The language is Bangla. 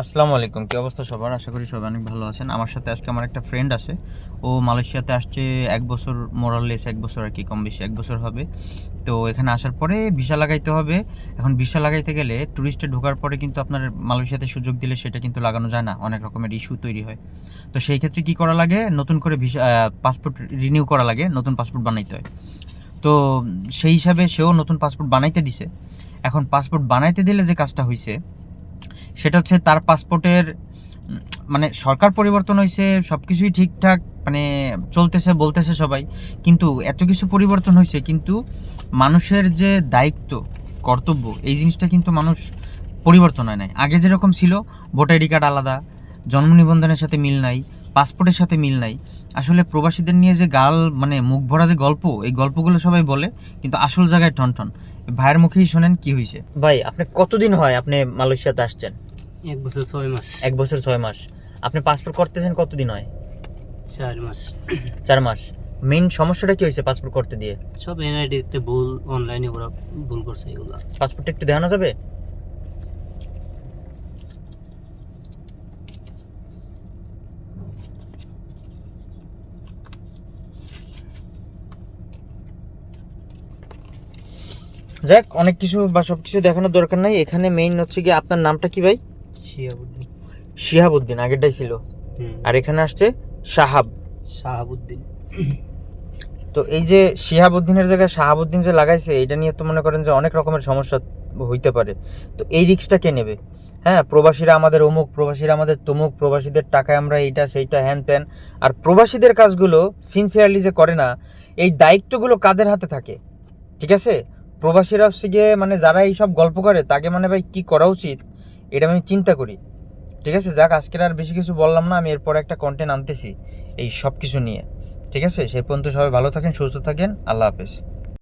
আসসালামু আলাইকুম, কি অবস্থা সবার? আশা করি সবাই অনেক ভালো আছেন। আমার সাথে আজকে আমার একটা ফ্রেন্ড আছে। ও মালয়েশিয়াতে আসছে ১ বছর, মোরাললেস ১ বছর আর কি, কম বেশি ১ বছর হবে। তো এখানে আসার পরে ভিসা লাগাইতে হবে। এখন ভিসা লাগাইতে গেলে ট্যুরিস্টে ঢোকার পরে কিন্তু আপনার মালয়েশিয়াতে সুযোগ দিলে সেটা কিন্তু লাগানো যায় না, অনেক রকমের ইস্যু তৈরি হয়। তো সেই ক্ষেত্রে কী করা লাগে, নতুন করে ভিসা পাসপোর্ট রিনিউ করা লাগে, নতুন পাসপোর্ট বানাইতে হয়। তো সেই হিসাবে সেও নতুন পাসপোর্ট বানাইতে দিছে। এখন পাসপোর্ট বানাইতে দিলে যে কাজটা হয়েছে সেটা হচ্ছে তার পাসপোর্টের মানে সরকার পরিবর্তন হয়েছে, সব কিছুই ঠিকঠাক মানে চলতেছে বলতেছে সবাই, কিন্তু এত কিছু পরিবর্তন হয়েছে কিন্তু মানুষের যে দায়িত্ব কর্তব্য এই জিনিসটা কিন্তু মানুষ পরিবর্তন হয় নাই। আগে যেরকম ছিল ভোটার আইডি কার্ড আলাদা, জন্ম নিবন্ধনের সাথে মিল নাই, পাসপোর্টের সাথে মিল নাই। আসলে প্রবাসীদের নিয়ে যে মানে মুখ ভরা যে গল্প, এই গল্পগুলো সবাই বলে কিন্তু আসল জায়গায় ঠন। ভাইয়ের মুখেই শোনেন কি হয়েছে। ভাই, আপনি কতদিন হয় আপনি মালয়েশিয়াতে আসছেন? 1 বছর 6 মাস। 1 বছর 6 মাস। আপনি পাসপোর্ট করতেছেন কতদিন হয়? 4 মাস। 4 মাস। মেইন সমস্যাটা কি হয়েছে পাসপোর্ট করতে দিয়ে? সব এনআইডিতে ভুল, অনলাইনে ওরা ভুল করছে এগুলো। পাসপোর্টটা একটু দেখানো যাবে? যাক, অনেক কিছু বা সব কিছু দেখানোর দরকার নাই। এখানে মেইন হচ্ছে কি, আপনার নামটা কি ভাই? শিহাবুদ্দিন। শিহাবুদ্দিন আগেরটাই ছিল, আর এখানে আসছে শাহাব। শাহাবুদ্দিন। তো এই যে শিহাবুদ্দিনের জায়গায় শাহাবুদ্দিন যে লাগাইছে, এটা নিয়ে তো মনে করেন যে অনেক রকমের সমস্যা হইতে পারে। তো এই রিস্কটা কে নেবে? হ্যাঁ, প্রবাসীরা আমাদের অমুক, প্রবাসীরা আমাদের তমুক, প্রবাসীদের টাকায় আমরা এইটা সেইটা হ্যান ত্যান। আর প্রবাসীদের কাজগুলো সিনসিয়ারলি যে করে না, এই দায়িত্বগুলো কাদের হাতে থাকে? ঠিক আছে, প্রবাসীরা হচ্ছে গিয়ে মানে যারা এইসব গল্প করে তাকে মানে ভাই কি করা উচিত এটা আমি চিন্তা করি। ঠিক আছে, যাক, আজকের আর বেশি কিছু বললাম না। আমি এরপর একটা কন্টেন্ট আনতেছি এই সব কিছু নিয়ে। ঠিক আছে, সেই পর্যন্ত সবাই ভালো থাকেন, সুস্থ থাকেন, আল্লাহ হাফেজ।